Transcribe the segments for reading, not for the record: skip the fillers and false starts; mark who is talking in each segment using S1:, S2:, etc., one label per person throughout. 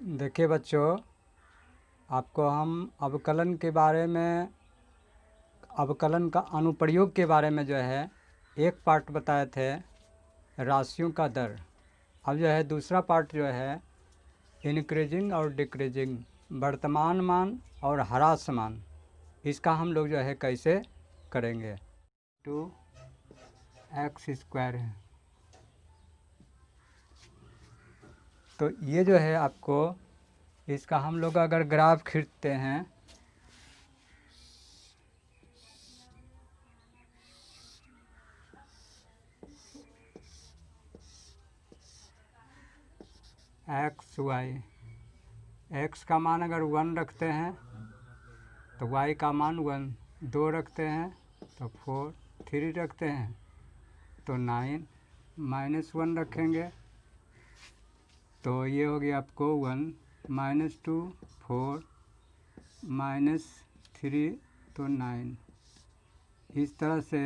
S1: देखिए बच्चों, आपको हम अवकलन के बारे में, अवकलन का अनुप्रयोग के बारे में जो है एक पार्ट बताए थे, राशियों का दर। अब जो है दूसरा पार्ट जो है इंक्रीजिंग और डिक्रीजिंग, वर्तमान मान और ह्रास मान, इसका हम लोग जो है कैसे करेंगे। 2x² है, तो ये जो है आपको इसका हम लोग अगर ग्राफ खींचते हैं एक्स वाई, एक्स का मान अगर 1 रखते हैं तो वाई का मान 1, 2 रखते हैं तो 4, 3 रखते हैं तो 9, -1 रखेंगे तो ये हो गया आपको 1, -2 4, -3 तो 9। इस तरह से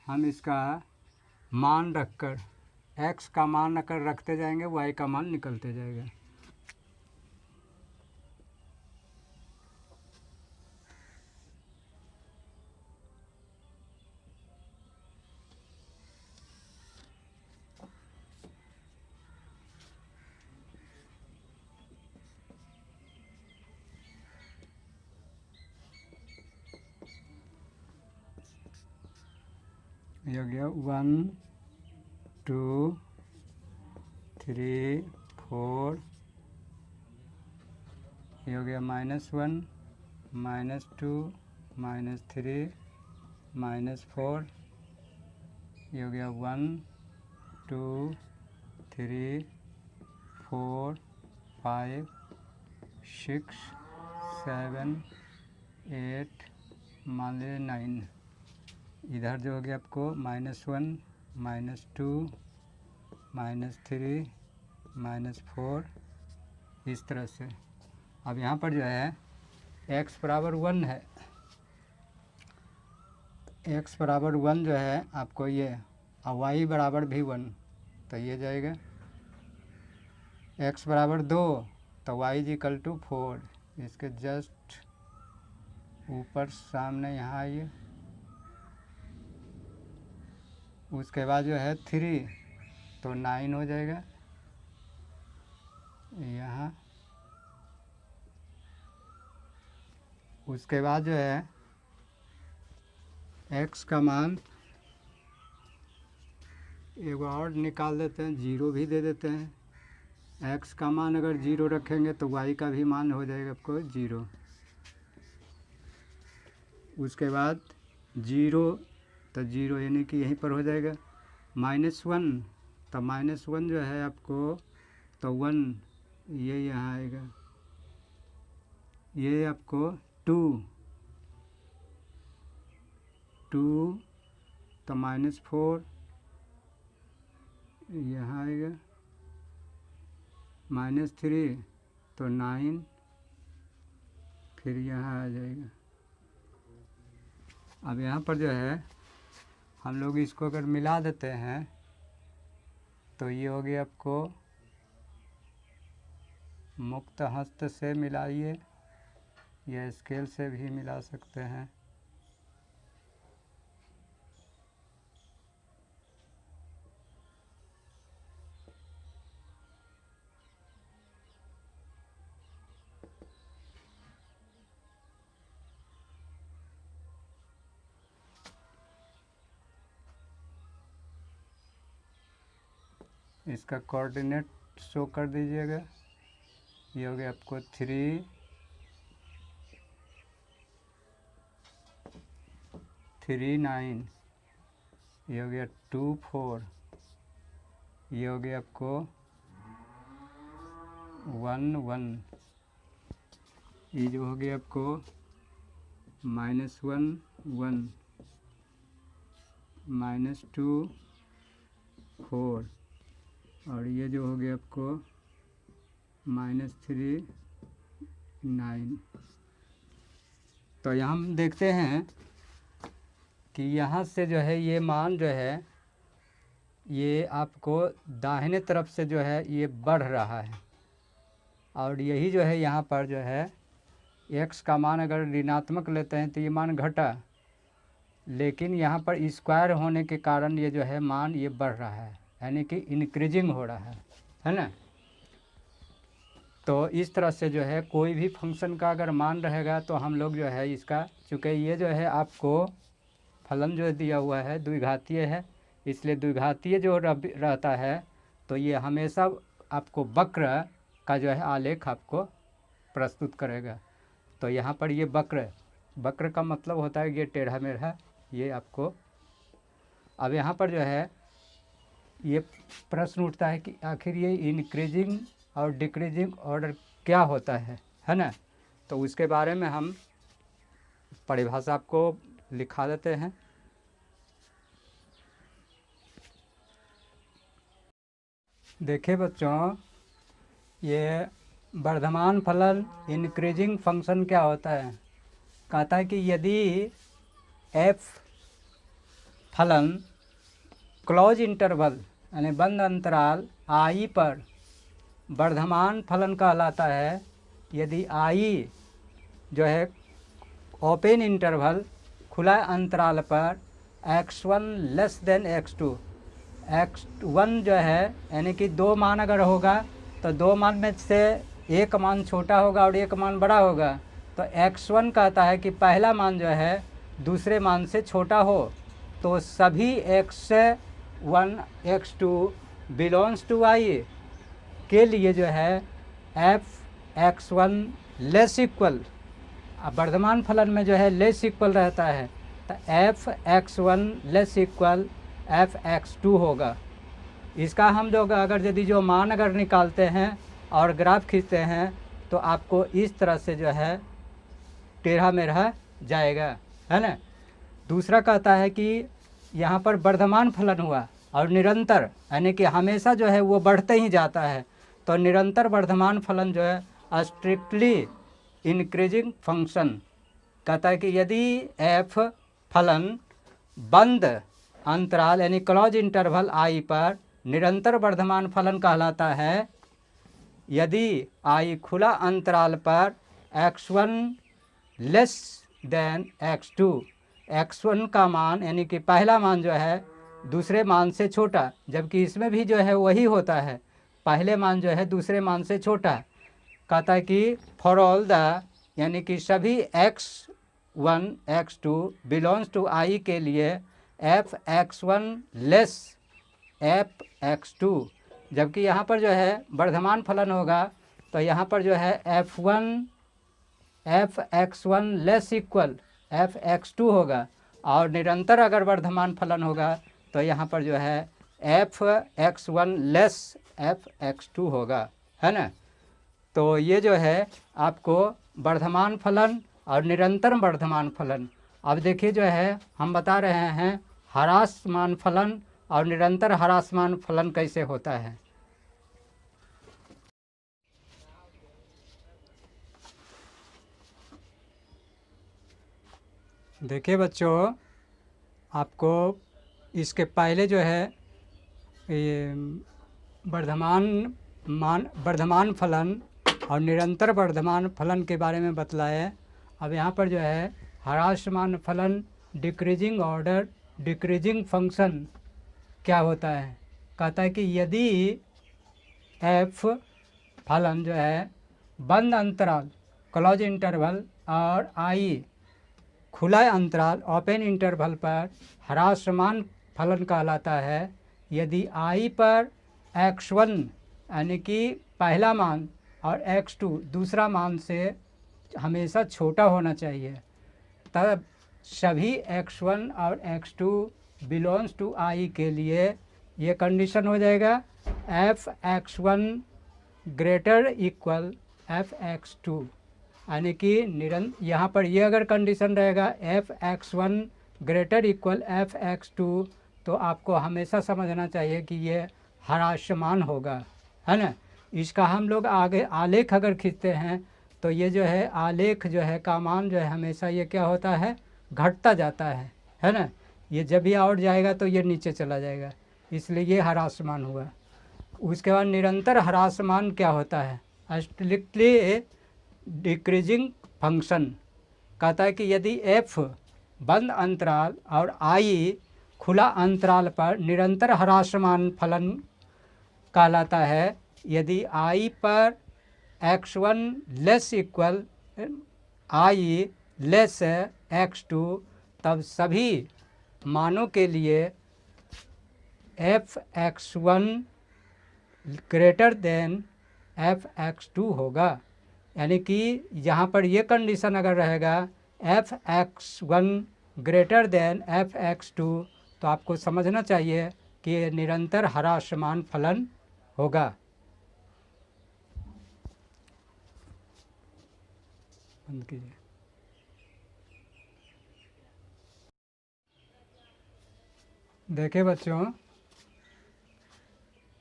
S1: हम इसका मान रखकर एक्स का मान अगर रखते जाएंगे, वाई का मान निकलते जाएगा। ये हो गया 1 2 3 4, ये हो गया -1 -2 -3 -4, ये हो गया 1 2 3 4 5 6 7 8, मान लीजिए 9। इधर जो हो गया आपको -1 -2 -3 -4, इस तरह से। अब यहाँ पर जो है x बराबर 1 है, x बराबर 1 जो है आपको ये, और y बराबर भी 1, तो ये जाएगा। x बराबर 2 तो y = 4, इसके जस्ट ऊपर सामने यहाँ आइए। उसके बाद जो है 3 तो 9 हो जाएगा यहाँ। उसके बाद जो है x का मान एक और निकाल देते हैं, 0 भी दे देते हैं। x का मान अगर 0 रखेंगे तो y का भी मान हो जाएगा आपको 0। उसके बाद 0 तो 0 यानी कि यहीं पर हो जाएगा। -1 तो -1 जो है आपको तो 1, ये यहाँ आएगा। ये आपको 2 तो -4 यहाँ आएगा। -3 तो 9, फिर यहाँ आ जाएगा। अब यहाँ पर जो है हम लोग इसको अगर मिला देते हैं तो ये हो गया आपको, मुक्त हस्त से मिलाइए या स्केल से भी मिला सकते हैं। इसका कोऑर्डिनेट शो कर दीजिएगा। ये हो गया आपको 3 9, ये हो गया 2 4, ये हो गया आपको 1 1, ये जो हो गया आपको -1 1, -2 4, और ये जो हो गया आपको -3 9। तो यहाँ हम देखते हैं कि यहाँ से जो है ये मान जो है ये आपको दाहिने तरफ से जो है ये बढ़ रहा है। और यही जो है यहाँ पर जो है x का मान अगर ऋणात्मक लेते हैं तो ये मान घटा, लेकिन यहाँ पर स्क्वायर होने के कारण ये जो है मान ये बढ़ रहा है, यानी कि इंक्रीजिंग हो रहा है ना। तो इस तरह से जो है कोई भी फंक्शन का अगर मान रहेगा तो हम लोग जो है इसका, चूँकि ये जो है आपको फलन जो दिया हुआ है द्विघातीय है, इसलिए द्विघातीय जो रहता है तो ये हमेशा आपको वक्र का जो है आलेख आपको प्रस्तुत करेगा। तो यहाँ पर ये वक्र का मतलब होता है ये टेढ़ा मेढ़ा, ये आपको। अब यहाँ पर जो है ये प्रश्न उठता है कि आखिर ये इंक्रीजिंग और डिक्रीजिंग ऑर्डर क्या होता है ना। तो उसके बारे में हम परिभाषा आपको लिखा देते हैं। देखिए बच्चों, ये वर्धमान फलन इंक्रीजिंग फंक्शन क्या होता है। कहता है कि यदि एफ फलन क्लोज इंटरवल यानी बंद अंतराल आई पर वर्धमान फलन कहलाता है, यदि आई जो है ओपन इंटरवल खुला अंतराल पर x1 less than x2, x1 जो है यानी कि दो मान अगर होगा तो दो मान में से एक मान छोटा होगा और एक मान बड़ा होगा, तो x1 कहता है कि पहला मान जो है दूसरे मान से छोटा हो, तो सभी x1 x2 बिलोंग्स टू आई के लिए जो है f(x1) लेस इक्वल, वर्धमान फलन में जो है लेस इक्वल रहता है, तो f(x1) लेस इक्वल f(x2) होगा। इसका हम लोग अगर यदि जो मान अगर निकालते हैं और ग्राफ खींचते हैं तो आपको इस तरह से जो है टेढ़ा मेढ़ा जाएगा, है ना। दूसरा कहता है कि यहाँ पर वर्धमान फलन हुआ और निरंतर, यानी कि हमेशा जो है वो बढ़ते ही जाता है, तो निरंतर वर्धमान फलन जो है स्ट्रिक्टली इंक्रीजिंग फंक्शन। कहता है कि यदि एफ फलन बंद अंतराल यानी क्लोज इंटरवल आई पर निरंतर वर्धमान फलन कहलाता है, यदि आई खुला अंतराल पर x1 less than x2, x1 का मान यानी कि पहला मान जो है दूसरे मान से छोटा, जबकि इसमें भी जो है वही होता है, पहले मान जो है दूसरे मान से छोटा। कहता है कि फॉर ऑल द यानी कि सभी x1 x2 बिलोंग्स टू आई के लिए f(x1) लेस f(x2), जबकि यहाँ पर जो है वर्धमान फलन होगा तो यहाँ पर जो है f(x1) लेस इक्वल f(x2) होगा, और निरंतर अगर वर्धमान फलन होगा तो यहाँ पर जो है f(x1) लेस f(x2) होगा, है ना। तो ये जो है आपको वर्धमान फलन और निरंतर वर्धमान फलन। अब देखिए जो है हम बता रहे हैं ह्रासमान फलन और निरंतर ह्रासमान फलन कैसे होता है। देखिए बच्चों, आपको इसके पहले जो है ये वर्धमान फलन और निरंतर वर्धमान फलन के बारे में बतलाया। अब यहाँ पर जो है ह्रासमान फलन डिक्रीजिंग ऑर्डर डिक्रीजिंग फंक्शन क्या होता है। कहता है कि यदि एफ फलन जो है बंद अंतराल क्लोज इंटरवल और आई खुला अंतराल ओपन इंटरवल पर ह्रासमान फलन कहलाता है, यदि आई पर x1 यानी कि पहला मान और x2 दूसरा मान से हमेशा छोटा होना चाहिए, तब सभी x1 और x2 बिलोंग्स टू आई के लिए ये कंडीशन हो जाएगा f(x1) ग्रेटर इक्वल f(x2), यानी कि यहाँ पर ये अगर कंडीशन रहेगा f(x1) ग्रेटर इक्वल f(x2), तो आपको हमेशा समझना चाहिए कि ये ह्रासमान होगा, है ना। इसका हम लोग आगे आलेख अगर खींचते हैं तो ये जो है आलेख जो है का मान जो है हमेशा ये क्या होता है घटता जाता है ना। ये जब भी आउट जाएगा तो ये नीचे चला जाएगा, इसलिए ये ह्रासमान हुआ। उसके बाद निरंतर ह्रासमान क्या होता है, स्ट्रिक्टली डिक्रीजिंग फंक्शन। कहता है कि यदि f बंद अंतराल और i खुला अंतराल पर निरंतर ह्रासमान फलन कहलाता है। यदि i पर x1 less equal i less x2, तब सभी मानों के लिए f(x1) ग्रेटर देन f(x2) होगा। यानी कि यहाँ पर ये कंडीशन अगर रहेगा f(x1) ग्रेटर देन f(x2), तो आपको समझना चाहिए कि ये निरंतर ह्रासमान फलन होगा। बंद कीजिए। देखिए बच्चों,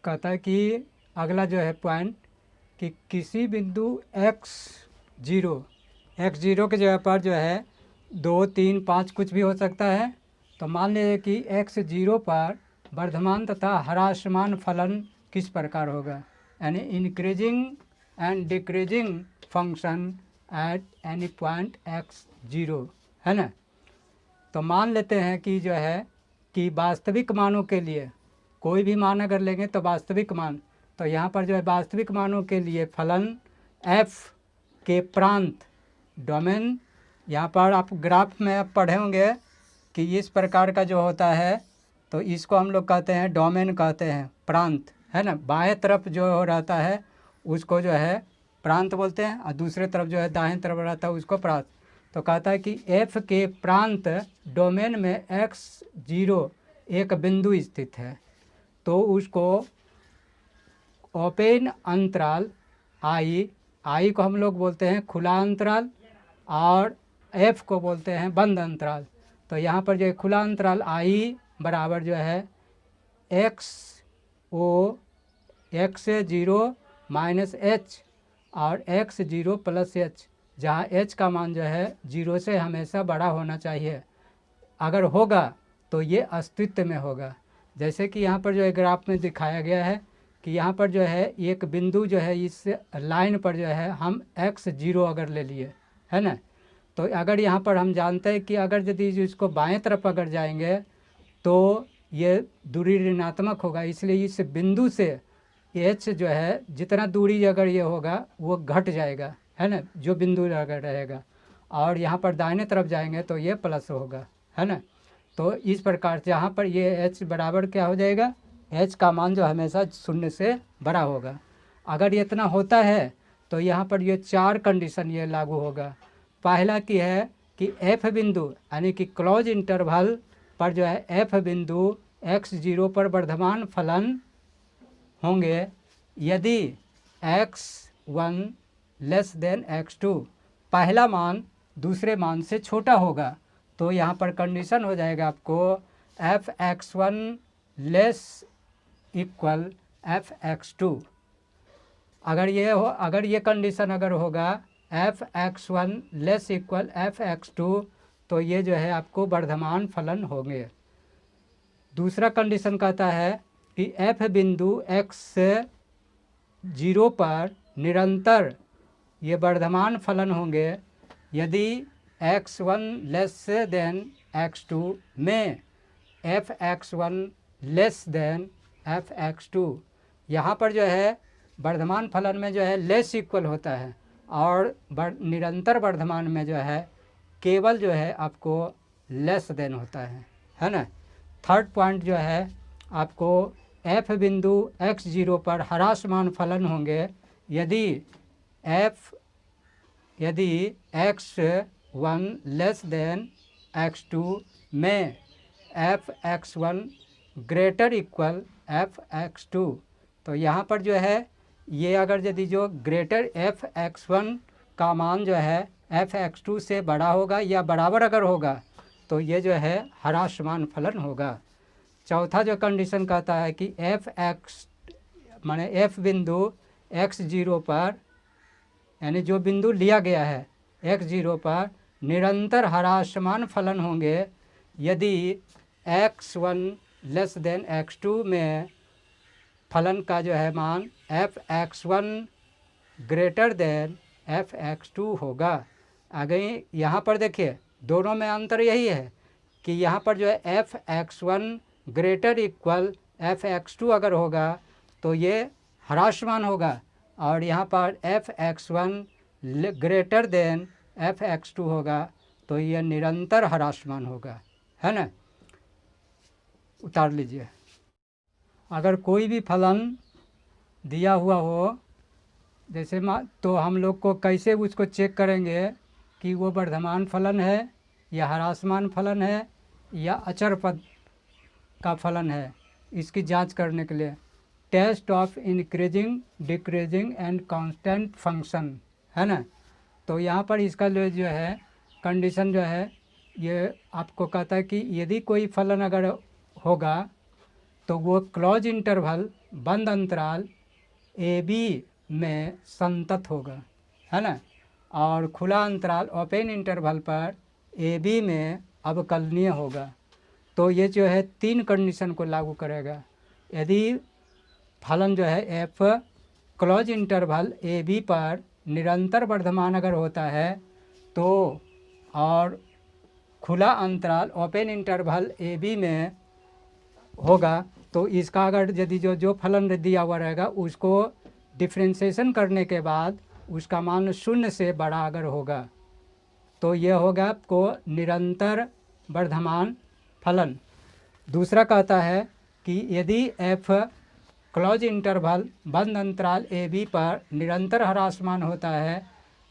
S1: कहता है कि अगला जो है पॉइंट कि किसी बिंदु x0 के जगह पर जो है 2, 3, 5 कुछ भी हो सकता है। तो मान लीजिए कि x0 पर वर्धमान तथा ह्रासमान फलन किस प्रकार होगा, यानी increasing and decreasing function at any point x0, है ना। तो मान लेते हैं कि जो है कि वास्तविक मानों के लिए कोई भी मान अगर लेंगे तो वास्तविक मान, तो यहाँ पर जो है वास्तविक मानों के लिए फलन f के प्रांत डोमेन, यहाँ पर आप ग्राफ में आप पढ़े होंगे कि इस प्रकार का जो होता है तो इसको हम लोग कहते हैं डोमेन कहते हैं, प्रांत, है ना। बाएं तरफ जो रहता है उसको जो है प्रांत बोलते हैं और दूसरे तरफ जो है दाएं तरफ रहता है उसको प्रांत। तो कहता है कि f के प्रांत डोमेन में x0 एक बिंदु स्थित है, तो उसको ओपन अंतराल i को हम लोग बोलते हैं खुला अंतराल और f को बोलते हैं बंद अंतराल। तो यहाँ पर जो खुला अंतराल i बराबर जो है x0 माइनस h और x0 प्लस h, जहाँ h का मान जो है 0 से हमेशा बड़ा होना चाहिए। अगर होगा तो ये अस्तित्व में होगा। जैसे कि यहाँ पर जो है ग्राफ में दिखाया गया है कि यहाँ पर जो है एक बिंदु जो है इस लाइन पर जो है हम x0 अगर ले लिए, है ना। तो अगर यहाँ पर हम जानते हैं कि अगर यदि इसको बाएं तरफ अगर जाएंगे तो ये दूरी ऋणात्मक होगा, इसलिए इस बिंदु से h जो है जितना दूरी अगर ये होगा वो घट जाएगा, है ना, जो बिंदु अगर रहेगा। और यहाँ पर दाहिने तरफ जाएंगे तो ये प्लस होगा, है ना। तो इस प्रकार से यहाँ पर ये h बराबर क्या हो जाएगा, h का मान जो हमेशा 0 से बड़ा होगा। अगर ये इतना होता है तो यहाँ पर ये 4 कंडीशन ये लागू होगा। पहला की है कि f बिंदु यानी कि क्लोज इंटरवल पर जो है f बिंदु x0 पर वर्धमान फलन होंगे यदि x1 लेस देन x2, पहला मान दूसरे मान से छोटा होगा। तो यहाँ पर कंडीशन हो जाएगा आपको f(x1) लेस इक्वल f(x2)। अगर ये कंडीशन अगर होगा f(x1) लेस इक्वल f(x2), तो ये जो है आपको वर्धमान फलन होंगे। दूसरा कंडीशन कहता है कि f बिंदु x0 पर निरंतर ये वर्धमान फलन होंगे यदि x1 लेस देन x2 में f(x1) लेस देन f(x2)। यहाँ पर जो है वर्धमान फलन में जो है लेस इक्वल होता है और निरंतर वर्धमान में जो है केवल जो है आपको लेस देन होता है ना। थर्ड पॉइंट जो है आपको f बिंदु x0 पर ह्रासमान फलन होंगे यदि x1 लेस देन x2 में f(x1) ग्रेटर इक्वल f(x2)। तो यहाँ पर जो है ये अगर यदि जो ग्रेटर f(x1) का मान जो है f(x2) से बड़ा होगा या बराबर अगर होगा तो ये जो है ह्रासमान फलन होगा। चौथा जो कंडीशन कहता है कि f बिंदु x0 पर यानी जो बिंदु लिया गया है x0 पर निरंतर ह्रासमान फलन होंगे यदि x1 लेस देन x2 में फलन का जो है मान f(x1) ग्रेटर देन f(x2) होगा। आगे यहाँ पर देखिए दोनों में अंतर यही है कि यहाँ पर जो है f(x1) ग्रेटर इक्वल f(x2) अगर होगा तो ये ह्रासमान होगा, और यहाँ पर f(x1) ग्रेटर देन f(x2) होगा तो ये निरंतर ह्रासमान होगा, है ना। उतार लीजिए। अगर कोई भी फलन दिया हुआ हो जैसे तो हम लोग को कैसे उसको चेक करेंगे कि वो वर्धमान फलन है या ह्रासमान फलन है या अचर पद का फलन है, इसकी जांच करने के लिए test of increasing decreasing and constant function, है ना। तो यहाँ पर इसका जो है कंडीशन जो है ये आपको कहता है कि यदि कोई फलन अगर होगा तो वो क्लोज इंटरवल बंद अंतराल ए बी में संतत होगा, है ना, और खुला अंतराल ओपन इंटरवल पर ए बी में अवकलनीय होगा। तो ये जो है 3 कंडीशन को लागू करेगा। यदि फलन जो है f close interval a b पर निरंतर वर्धमान अगर होता है तो, और खुला अंतराल ओपन इंटरवल ए बी में होगा तो इसका अगर यदि जो फलन दिया हुआ रहेगा उसको डिफ्रेंशिएशन करने के बाद उसका मान 0 से बड़ा अगर होगा तो यह होगा आपको निरंतर वर्धमान फलन। दूसरा कहता है कि यदि एफ क्लोज इंटरवल बंद अंतराल ए बी पर निरंतर ह्रासमान होता है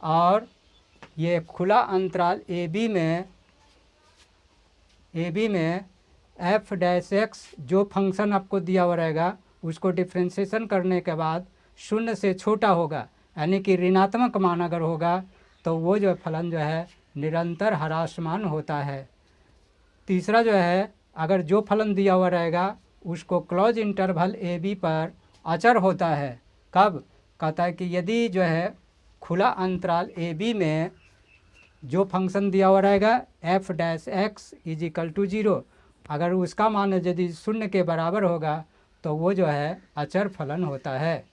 S1: और ये खुला अंतराल ए बी में f(x) जो फंक्शन आपको दिया हुआ रहेगा उसको डिफ्रेंशिएशन करने के बाद 0 से छोटा होगा, यानी कि ऋणात्मक मान अगर होगा तो वो जो फलन जो है निरंतर ह्रासमान होता है। तीसरा जो है अगर जो फलन दिया हुआ रहेगा उसको क्लोज इंटरवल ए बी पर अचर होता है। कब? कहता है कि यदि जो है खुला अंतराल ए बी में जो फंक्शन दिया हुआ रहेगा f(x) = 0, अगर उसका मान यदि 0 के बराबर होगा तो वो जो है अचर फलन होता है।